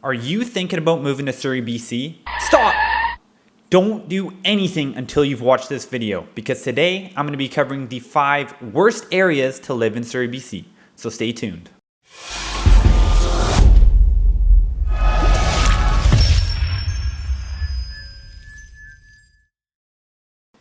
Are you thinking about moving to Surrey BC? Stop! Don't do anything until you've watched this video, because today I'm going to be covering the 5 worst areas to live in Surrey BC. So stay tuned.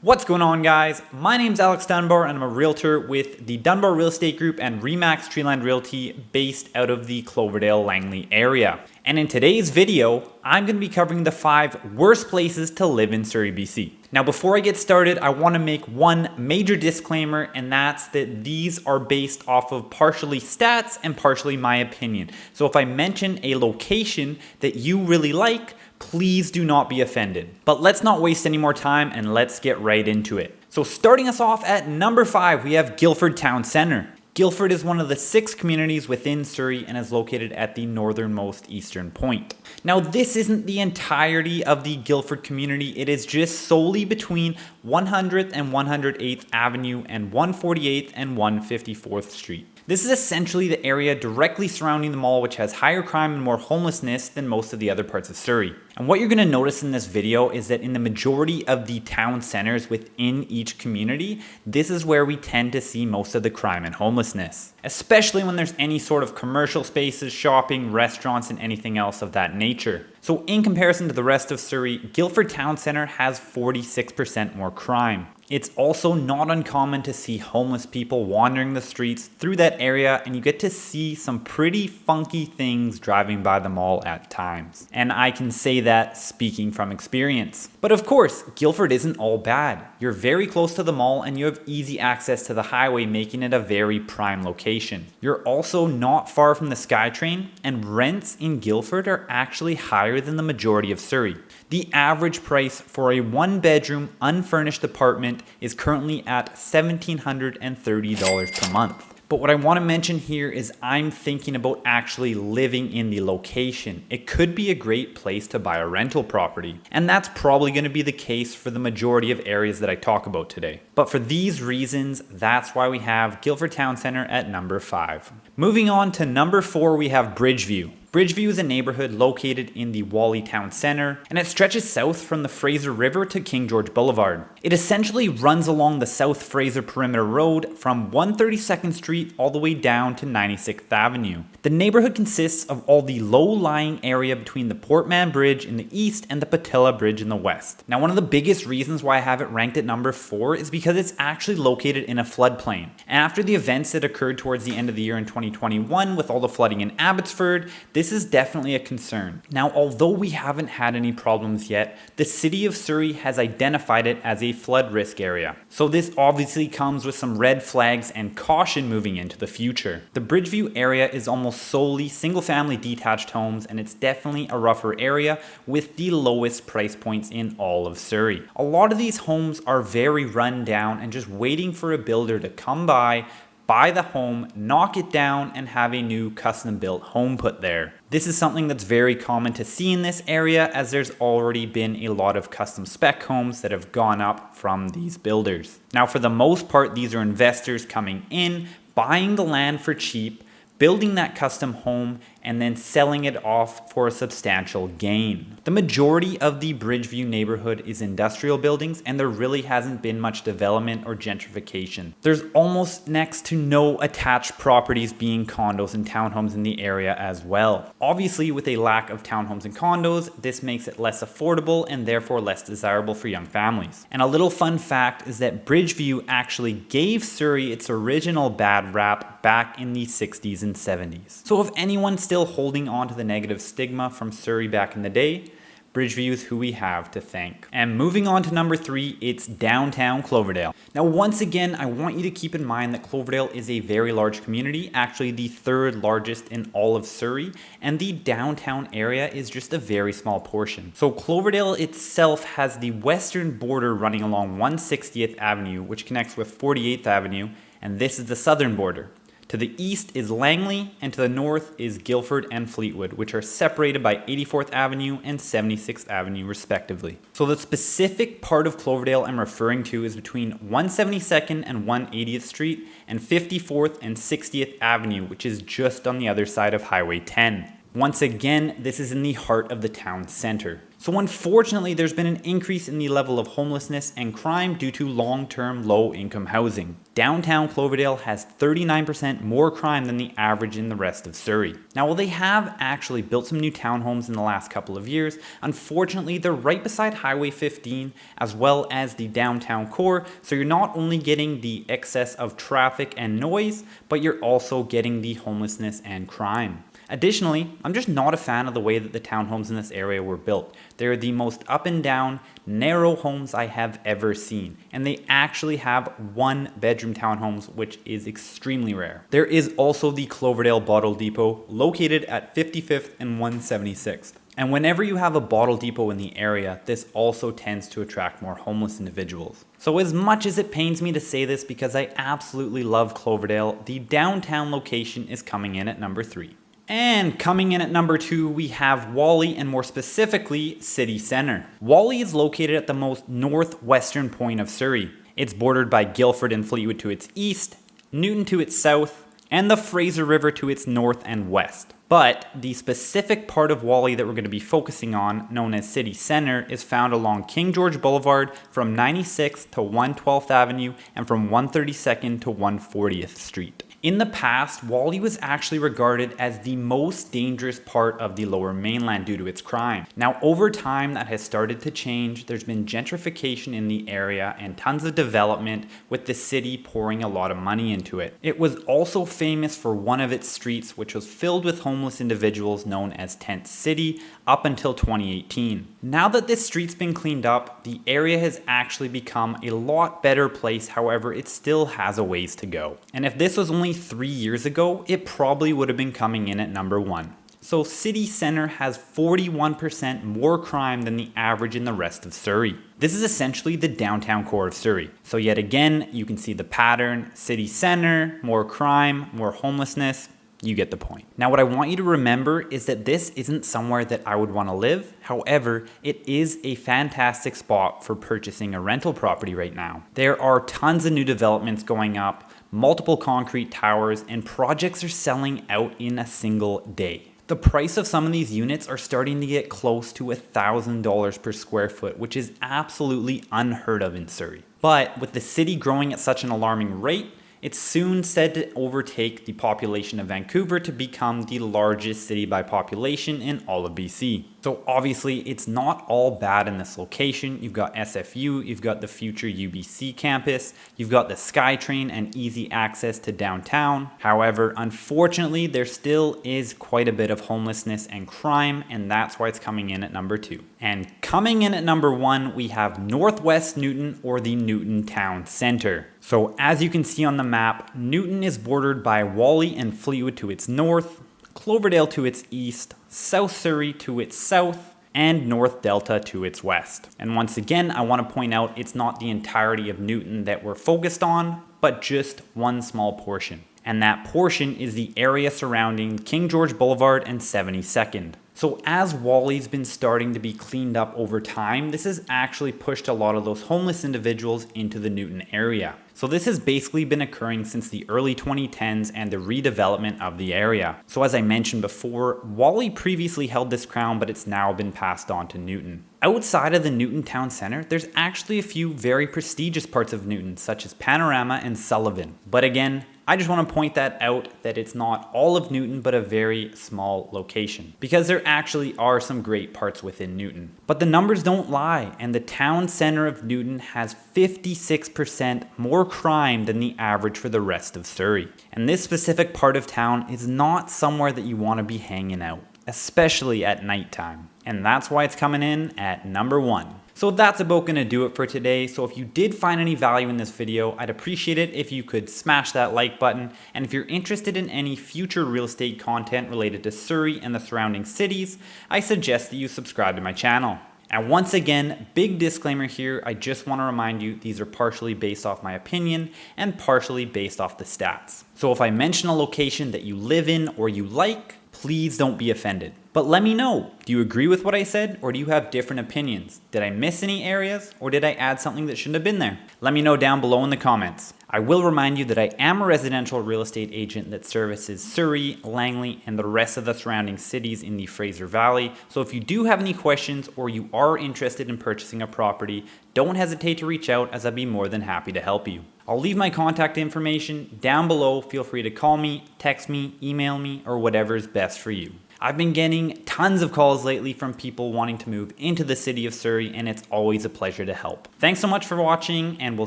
What's going on, guys? My name's Alex Dunbar and I'm a realtor with the Dunbar Real Estate Group and RE/MAX Treeline Realty based out of the Cloverdale Langley area. And in today's video, I'm going to be covering the 5 worst places to live in Surrey BC. Now before I get started, I want to make one major disclaimer, and that's that these are based off of partially stats and partially my opinion. So if I mention a location that you really like, please do not be offended. But let's not waste any more time and let's get right into it. So starting us off at number 5, we have Guildford Town Centre. Guildford is one of the 6 communities within Surrey and is located at the northernmost eastern point. Now this isn't the entirety of the Guildford community, it is just solely between 100th and 108th Avenue and 148th and 154th Street. This is essentially the area directly surrounding the mall, which has higher crime and more homelessness than most of the other parts of Surrey. And what you're going to notice in this video is that in the majority of the town centers within each community, this is where we tend to see most of the crime and homelessness. Especially when there's any sort of commercial spaces, shopping, restaurants, and anything else of that nature. So in comparison to the rest of Surrey, Guildford Town Centre has 46% more crime. It's also not uncommon to see homeless people wandering the streets through that area, and you get to see some pretty funky things driving by the mall at times. And I can say that speaking from experience. But of course, Guildford isn't all bad. You're very close to the mall and you have easy access to the highway, making it a very prime location. You're also not far from the SkyTrain, and rents in Guildford are actually higher than the majority of Surrey. The average price for a 1-bedroom unfurnished apartment is currently at $1,730 per month. But what I want to mention here is I'm thinking about actually living in the location. It could be a great place to buy a rental property, and that's probably going to be the case for the majority of areas that I talk about today. But for these reasons, that's why we have Guildford Town Centre at number 5. Moving on to number 4, we have Bridgeview. Bridgeview is a neighborhood located in the Whalley town centre, and it stretches south from the Fraser River to King George Boulevard. It essentially runs along the South Fraser Perimeter Road from 132nd Street all the way down to 96th Avenue. The neighborhood consists of all the low-lying area between the Portman Bridge in the east and the Patilla Bridge in the west. Now one of the biggest reasons why I have it ranked at number 4 is because it's actually located in a floodplain. And after the events that occurred towards the end of the year in 2021 with all the flooding in Abbotsford, this is definitely a concern. Now, although we haven't had any problems yet, the city of Surrey has identified it as a flood risk area. So this obviously comes with some red flags and caution moving into the future. The Bridgeview area is almost solely single-family detached homes, and it's definitely a rougher area with the lowest price points in all of Surrey. A lot of these homes are very run down and just waiting for a builder to come by, buy the home, knock it down, and have a new custom-built home put there. This is something that's very common to see in this area, as there's already been a lot of custom spec homes that have gone up from these builders. Now for the most part, these are investors coming in, buying the land for cheap, building that custom home, and then selling it off for a substantial gain. The majority of the Bridgeview neighborhood is industrial buildings, and there really hasn't been much development or gentrification. There's almost next to no attached properties being condos and townhomes in the area as well. Obviously, with a lack of townhomes and condos, this makes it less affordable and therefore less desirable for young families. And a little fun fact is that Bridgeview actually gave Surrey its original bad rap back in the 60s and 70s. So if anyone's still holding on to the negative stigma from Surrey back in the day, Bridgeview is who we have to thank. And moving on to number 3, it's downtown Cloverdale. Now once again, I want you to keep in mind that Cloverdale is a very large community, actually the 3rd largest in all of Surrey, and the downtown area is just a very small portion. So Cloverdale itself has the western border running along 160th Avenue, which connects with 48th Avenue, and this is the southern border. To the east is Langley, and to the north is Guildford and Fleetwood, which are separated by 84th Avenue and 76th Avenue respectively. So the specific part of Cloverdale I'm referring to is between 172nd and 180th Street and 54th and 60th Avenue, which is just on the other side of Highway 10. Once again, this is in the heart of the town center. So unfortunately, there's been an increase in the level of homelessness and crime due to long-term low-income housing. Downtown Cloverdale has 39% more crime than the average in the rest of Surrey. Now, while they have actually built some new townhomes in the last couple of years, unfortunately, they're right beside Highway 15 as well as the downtown core, so you're not only getting the excess of traffic and noise, but you're also getting the homelessness and crime. Additionally, I'm just not a fan of the way that the townhomes in this area were built. They're the most up and down, narrow homes I have ever seen, and they actually have 1-bedroom townhomes, which is extremely rare. There is also the Cloverdale Bottle Depot, located at 55th and 176th. And whenever you have a bottle depot in the area, this also tends to attract more homeless individuals. So as much as it pains me to say this because I absolutely love Cloverdale, the downtown location is coming in at number 3. And coming in at number 2, we have Whalley, and more specifically, City Centre. Whalley is located at the most northwestern point of Surrey. It's bordered by Guildford and Fleetwood to its east, Newton to its south, and the Fraser River to its north and west. But the specific part of Whalley that we're going to be focusing on, known as City Centre, is found along King George Boulevard from 96th to 112th Avenue and from 132nd to 140th Street. In the past, Whalley was actually regarded as the most dangerous part of the Lower Mainland due to its crime. Now, over time, that has started to change. There's been gentrification in the area and tons of development, with the city pouring a lot of money into it. It was also famous for one of its streets, which was filled with homeless individuals, known as Tent City, up until 2018. Now that this street's been cleaned up, the area has actually become a lot better place. However, it still has a ways to go. And if this was only 3 years ago, it probably would have been coming in at number 1. So City Centre has 41% more crime than the average in the rest of Surrey. This is essentially the downtown core of Surrey. So yet again, you can see the pattern. City Centre, more crime, more homelessness. You get the point. Now, what I want you to remember is that this isn't somewhere that I would want to live. However, it is a fantastic spot for purchasing a rental property right now. There are tons of new developments going up, multiple concrete towers, and projects are selling out in a single day. The price of some of these units are starting to get close to $1,000 per square foot, which is absolutely unheard of in Surrey. But with the city growing at such an alarming rate, it's soon said to overtake the population of Vancouver to become the largest city by population in all of BC. So obviously, it's not all bad in this location. You've got SFU, you've got the future UBC campus, you've got the SkyTrain and easy access to downtown. However, unfortunately, there still is quite a bit of homelessness and crime, and that's why it's coming in at number 2. And coming in at number 1, we have Northwest Newton, or the Newton Town Centre. So as you can see on the map, Newton is bordered by Whalley and Fleetwood to its north, Cloverdale to its east, South Surrey to its south, and North Delta to its west. And once again, I want to point out it's not the entirety of Newton that we're focused on, but just one small portion. And that portion is the area surrounding King George Boulevard and 72nd. So as Whalley's been starting to be cleaned up over time, this has actually pushed a lot of those homeless individuals into the Newton area. So this has basically been occurring since the early 2010s and the redevelopment of the area. So as I mentioned before, Whalley previously held this crown, but it's now been passed on to Newton. Outside of the Newton Town Centre, there's actually a few very prestigious parts of Newton, such as Panorama and Sullivan. But again, I just want to point that out, that it's not all of Newton, but a very small location, because there actually are some great parts within Newton. But the numbers don't lie, and the town center of Newton has 56% more crime than the average for the rest of Surrey. And this specific part of town is not somewhere that you want to be hanging out, especially at nighttime. And that's why it's coming in at number 1. So that's about going to do it for today. So if you did find any value in this video, I'd appreciate it if you could smash that like button. And if you're interested in any future real estate content related to Surrey and the surrounding cities, I suggest that you subscribe to my channel. And once again, big disclaimer here, I just want to remind you these are partially based off my opinion and partially based off the stats. So if I mention a location that you live in or you like, please don't be offended. But let me know, do you agree with what I said, or do you have different opinions? Did I miss any areas, or did I add something that shouldn't have been there? Let me know down below in the comments. I will remind you that I am a residential real estate agent that services Surrey, Langley, and the rest of the surrounding cities in the Fraser Valley. So if you do have any questions or you are interested in purchasing a property, don't hesitate to reach out, as I'd be more than happy to help you. I'll leave my contact information down below. Feel free to call me, text me, email me, or whatever is best for you. I've been getting tons of calls lately from people wanting to move into the city of Surrey, and it's always a pleasure to help. Thanks so much for watching, and we'll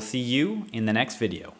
see you in the next video.